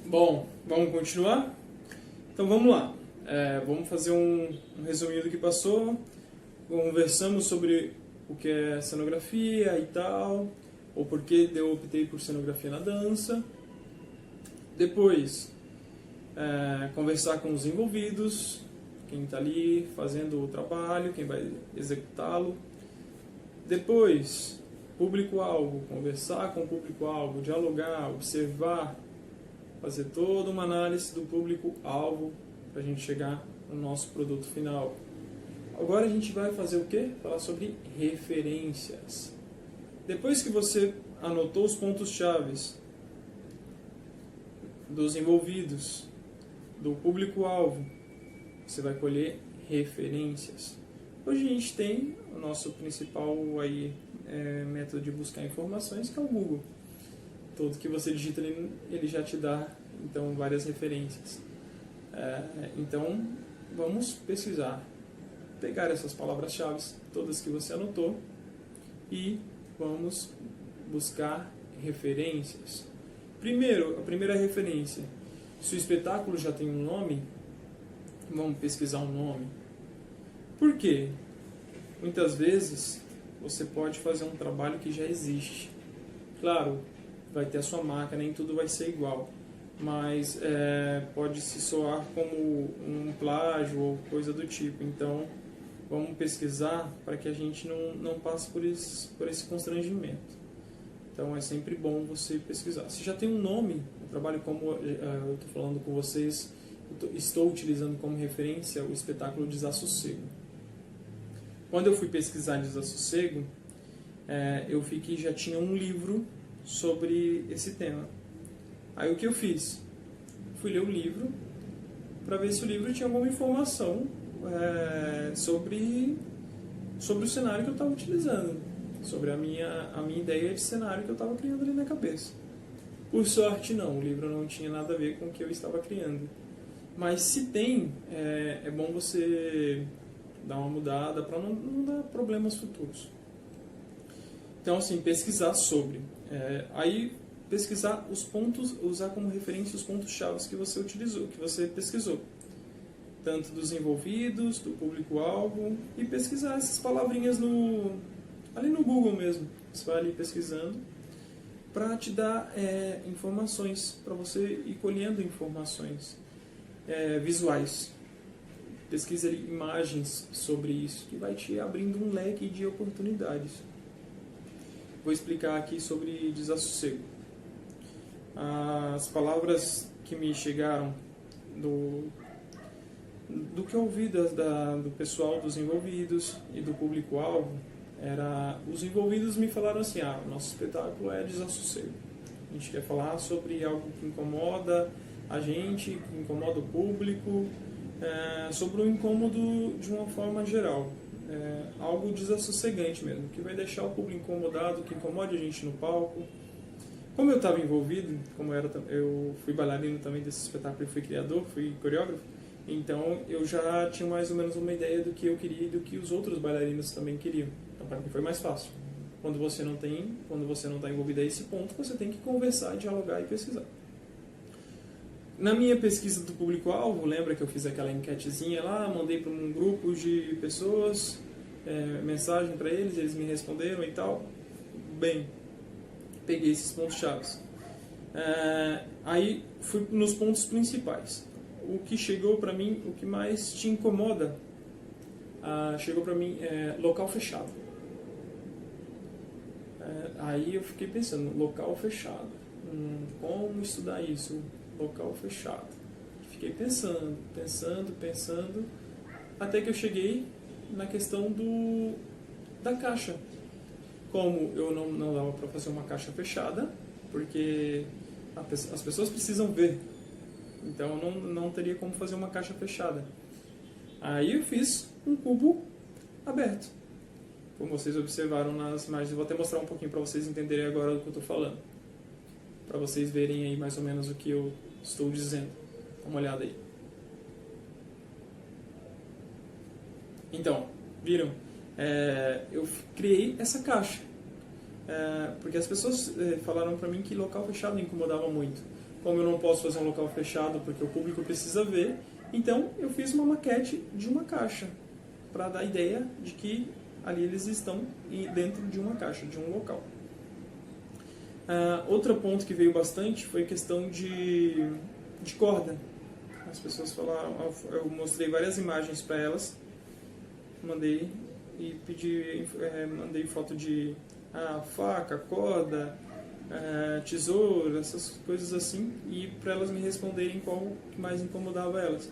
Bom, vamos continuar? Então vamos lá. Vamos fazer um resuminho do que passou. Conversamos sobre o que é cenografia e tal, ou por que eu optei por cenografia na dança. Depois, conversar com os envolvidos, quem está ali fazendo o trabalho, quem vai executá-lo. Depois, público-alvo, conversar com o público-alvo, dialogar, observar, fazer toda uma análise do público-alvo para a gente chegar no nosso produto final. Agora a gente vai fazer o quê? Falar sobre referências. Depois que você anotou os pontos-chave dos envolvidos, do público-alvo, você vai colher referências. Hoje a gente tem o nosso principal método de buscar informações, que é o Google. Tudo que você digita ele já te dá então várias referências. Então vamos pesquisar, pegar essas palavras-chave, todas que você anotou, e vamos buscar referências. Primeiro, a primeira referência: se o espetáculo já tem um nome, vamos pesquisar um nome. Por quê? Muitas vezes você pode fazer um trabalho que já existe. Claro, vai ter a sua marca, nem tudo vai ser igual, mas pode se soar como um plágio ou coisa do tipo. Então vamos pesquisar para que a gente não passe por esse constrangimento. Então é sempre bom você pesquisar. Se já tem um nome, o trabalho, como eu estou falando com vocês, estou utilizando como referência o espetáculo Desassossego. Quando eu fui pesquisar Desassossego, eu vi que já tinha um livro sobre esse tema. Aí o que eu fiz? Fui ler o livro para ver se o livro tinha alguma informação sobre o cenário que eu estava utilizando, sobre a minha ideia de cenário que eu estava criando ali na cabeça. Por sorte não, o livro não tinha nada a ver com o que eu estava criando. Mas se tem, é bom você dar uma mudada para não dar problemas futuros. Então, assim, pesquisar sobre. Aí, pesquisar os pontos, usar como referência os pontos-chave que você utilizou, que você pesquisou. Tanto dos envolvidos, do público-alvo, e pesquisar essas palavrinhas ali no Google mesmo. Você vai ali pesquisando para te dar informações, para você ir colhendo informações visuais. Pesquisa ali imagens sobre isso, que vai te abrindo um leque de oportunidades. Vou explicar aqui sobre desassossego. As palavras que me chegaram do que eu ouvi do pessoal, dos envolvidos e do público-alvo, os envolvidos me falaram assim: o nosso espetáculo é desassossego. A gente quer falar sobre algo que incomoda a gente, que incomoda o público, sobre o incômodo de uma forma geral. Algo desassossegante mesmo, que vai deixar o público incomodado, que incomode a gente no palco. Como eu estava envolvido, eu fui bailarino também desse espetáculo e fui criador, fui coreógrafo, então eu já tinha mais ou menos uma ideia do que eu queria e do que os outros bailarinos também queriam. Então para mim foi mais fácil. Quando você não está envolvido a esse ponto, você tem que conversar, dialogar e pesquisar. Na minha pesquisa do público-alvo, lembra que eu fiz aquela enquetezinha lá, mandei para um grupo de pessoas, mensagem para eles me responderam e tal. Bem, peguei esses pontos-chave. Aí fui nos pontos principais. O que chegou para mim, o que mais te incomoda, chegou para mim, local fechado. Aí eu fiquei pensando, local fechado, como estudar isso? Local fechado. Fiquei pensando, até que eu cheguei na questão da caixa. Como eu não dava para fazer uma caixa fechada, porque as pessoas precisam ver. Então não teria como fazer uma caixa fechada. Aí eu fiz um cubo aberto. Como vocês observaram nas imagens, eu vou até mostrar um pouquinho para vocês entenderem agora do que eu estou falando. Para vocês verem aí mais ou menos o que eu estou dizendo. Dá uma olhada aí. Então, viram? Eu criei essa caixa. Porque as pessoas falaram para mim que local fechado me incomodava muito. Como eu não posso fazer um local fechado porque o público precisa ver, então eu fiz uma maquete de uma caixa, para dar a ideia de que ali eles estão dentro de uma caixa, de um local. Outro ponto que veio bastante foi a questão de corda. As pessoas falaram, eu mostrei várias imagens para elas, mandei foto de faca, corda, tesoura, essas coisas assim, e para elas me responderem qual que mais incomodava elas.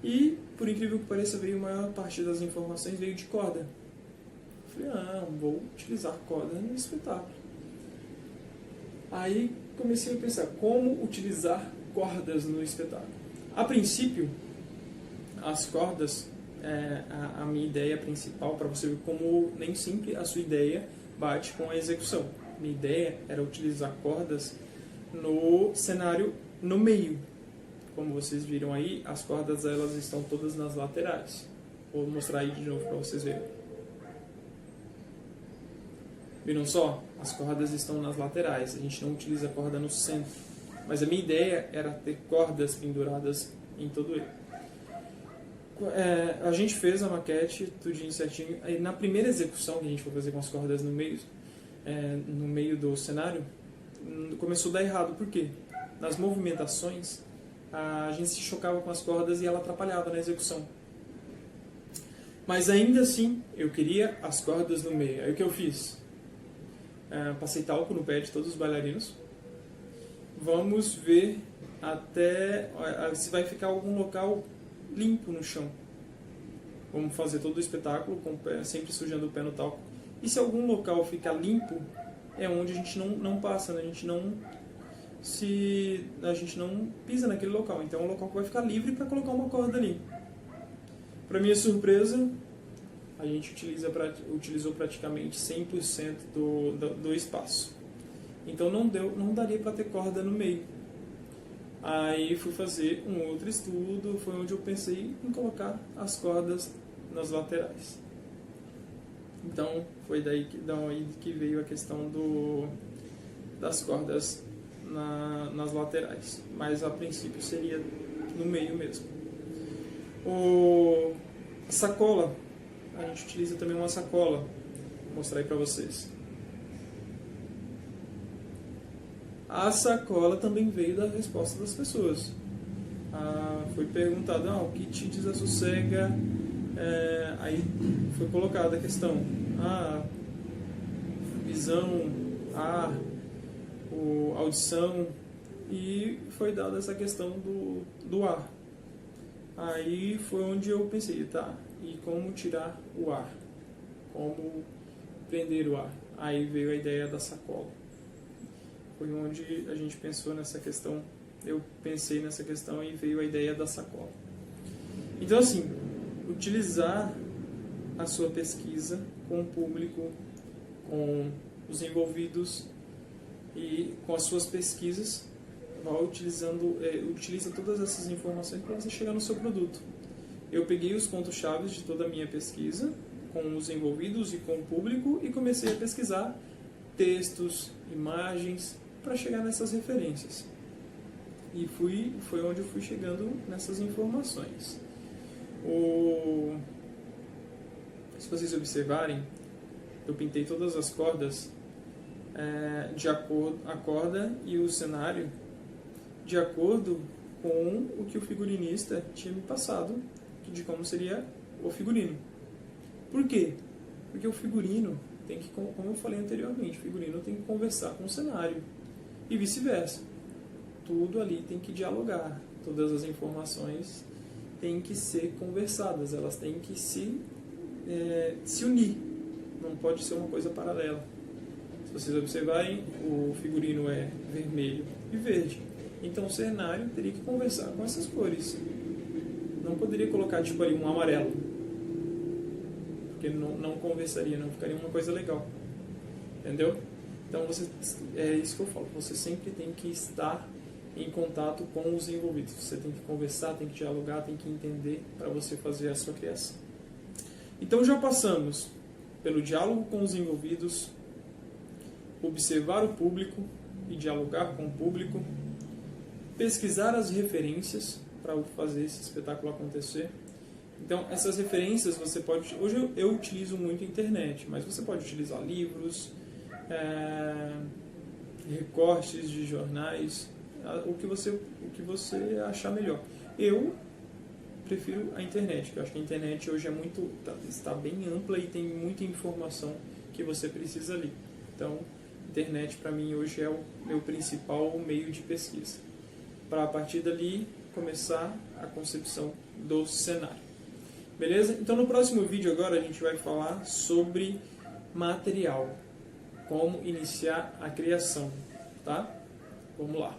E, por incrível que pareça, veio a maior parte das informações veio de corda. Eu falei, vou utilizar corda no espetáculo. Aí comecei a pensar, como utilizar cordas no espetáculo? A princípio, as cordas a minha ideia principal, para você ver como nem sempre a sua ideia bate com a execução. Minha ideia era utilizar cordas no cenário no meio. Como vocês viram aí, as cordas elas estão todas nas laterais. Vou mostrar aí de novo para vocês verem. Viram só? As cordas estão nas laterais. A gente não utiliza corda no centro. Mas a minha ideia era ter cordas penduradas em todo ele. A gente fez a maquete, tudinho certinho. Aí, na primeira execução que a gente foi fazer com as cordas no meio do cenário, começou a dar errado. Por quê? Nas movimentações, a gente se chocava com as cordas e ela atrapalhava na execução. Mas ainda assim, eu queria as cordas no meio. Aí o que eu fiz? Passei talco no pé de todos os bailarinos. Vamos ver até se vai ficar algum local limpo no chão. Vamos fazer todo o espetáculo com o pé, sempre sujando o pé no talco. E se algum local ficar limpo, é onde a gente não passa, né? A gente não pisa naquele local. Então é um local que vai ficar livre para colocar uma corda ali. Para minha surpresa, a gente utilizou praticamente 100% do espaço. Então não daria para ter corda no meio. Aí fui fazer um outro estudo, foi onde eu pensei em colocar as cordas nas laterais. Então foi daí que veio a questão das cordas nas laterais. Mas a princípio seria no meio mesmo. A sacola, a gente utiliza também uma sacola. Vou mostrar aí para vocês. A sacola também veio da resposta das pessoas. Foi perguntado, o que te desassossega? Aí foi colocada a questão, visão, audição, e foi dada essa questão do ar. Aí foi onde eu pensei, e como tirar o ar? Como prender o ar? Aí veio a ideia da sacola. Foi onde a gente pensou nessa questão, eu pensei nessa questão e veio a ideia da sacola. Então, assim, utilizar a sua pesquisa com o público, com os envolvidos e com as suas pesquisas, utiliza todas essas informações para você chegar no seu produto. Eu peguei os pontos-chave de toda a minha pesquisa com os envolvidos e com o público e comecei a pesquisar textos, imagens, para chegar nessas referências. E foi onde eu fui chegando nessas informações. Se vocês observarem, eu pintei todas as cordas a corda e o cenário de acordo com o que o figurinista tinha me passado de como seria o figurino. Por quê? Porque o figurino tem que, como eu falei anteriormente, o figurino tem que conversar com o cenário e vice-versa. Tudo ali tem que dialogar, todas as informações têm que ser conversadas, elas têm que se unir, não pode ser uma coisa paralela. Se vocês observarem, o figurino é vermelho e verde, então o cenário teria que conversar com essas cores. Não poderia colocar ali um amarelo, porque não conversaria, não ficaria uma coisa legal, entendeu? Então é isso que eu falo, você sempre tem que estar em contato com os envolvidos, você tem que conversar, tem que dialogar, tem que entender para você fazer a sua criação. Então já passamos pelo diálogo com os envolvidos, observar o público e dialogar com o público, pesquisar as referências para fazer esse espetáculo acontecer. Então, essas referências você pode... Hoje eu utilizo muito a internet, mas você pode utilizar livros, recortes de jornais, o que você achar melhor. Eu prefiro a internet, porque eu acho que a internet hoje está bem ampla e tem muita informação que você precisa ali. Então, a internet para mim hoje é o meu principal meio de pesquisa. Para a partir dali começar a concepção do cenário. Beleza? Então no próximo vídeo agora a gente vai falar sobre material, como iniciar a criação, tá? Vamos lá.